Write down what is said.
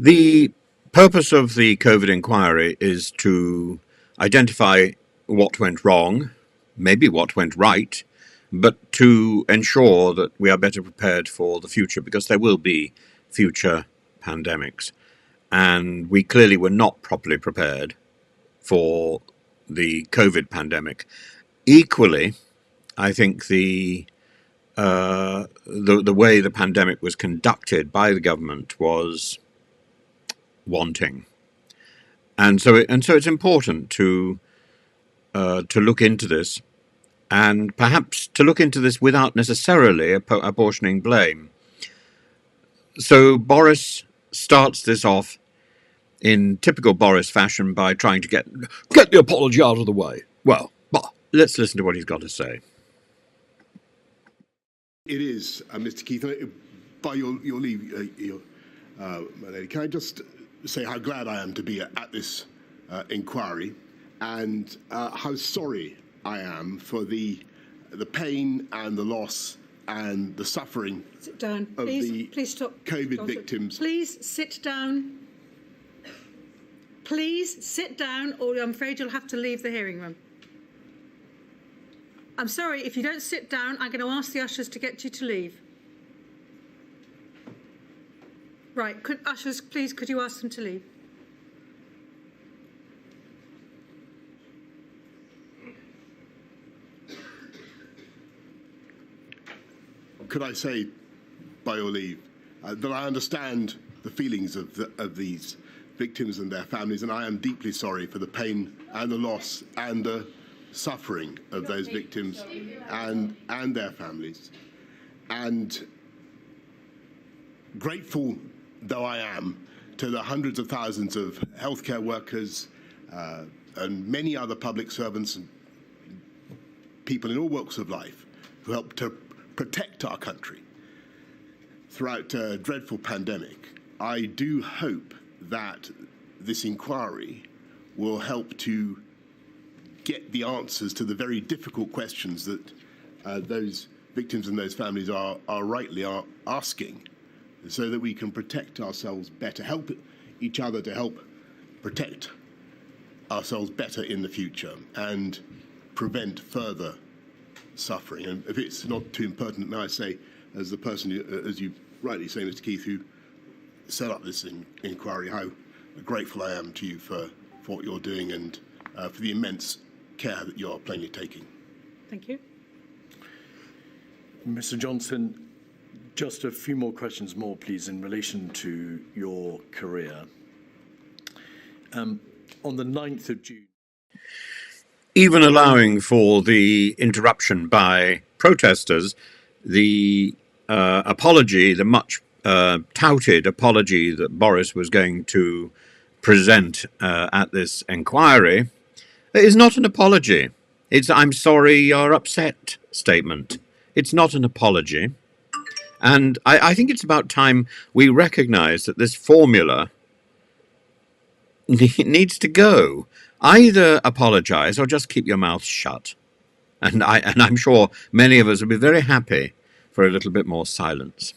The purpose of the COVID inquiry is to identify what went wrong, maybe what went right, but to ensure that we are better prepared for the future, because there will be future pandemics. And we clearly were not properly prepared for the COVID pandemic. Equally, I think the way the pandemic was conducted by the government was wanting, and so it's important to look into this, and perhaps to look into this without necessarily apportioning blame. So Boris starts this off in typical Boris fashion by trying to get the apology out of the way. Well, let's listen to what he's got to say. It is, Mr. Keith. By your leave, my lady, can I just say how glad I am to be at this inquiry, and how sorry I am for the pain and the loss and the suffering sit down. Of please stop. COVID victims. Please sit down. Please sit down, or I'm afraid you'll have to leave the hearing room. I'm sorry, if you don't sit down, I'm going to ask the ushers to get you to leave. Right, ushers, please, could you ask them to leave? Could I say, by your leave, that I understand the feelings of these victims and their families, and I am deeply sorry for the pain and the loss and the suffering of those victims and their families. And grateful though I am to the hundreds of thousands of healthcare workers and many other public servants and people in all walks of life who helped to protect our country throughout a dreadful pandemic, I do hope that this inquiry will help to get the answers to the very difficult questions that those victims and those families are rightly asking, so that we can protect ourselves better, help each other to help protect ourselves better in the future and prevent further suffering. And if it's not too impertinent, may I say, as the person, as you rightly say, Mr. Keith, who set up this inquiry, how grateful I am to you for what you're doing and for the immense care that you are plainly taking. Thank you. Mr. Johnson, just a few more questions please, in relation to your career. On the 9th of June... Even allowing for the interruption by protesters, the apology, the much touted apology that Boris was going to present at this inquiry, is not an apology. It's "I'm sorry you're upset" statement. It's not an apology. And I think it's about time we recognise that this formula needs to go. Either apologise or just keep your mouth shut. And I'm sure many of us will be very happy for a little bit more silence.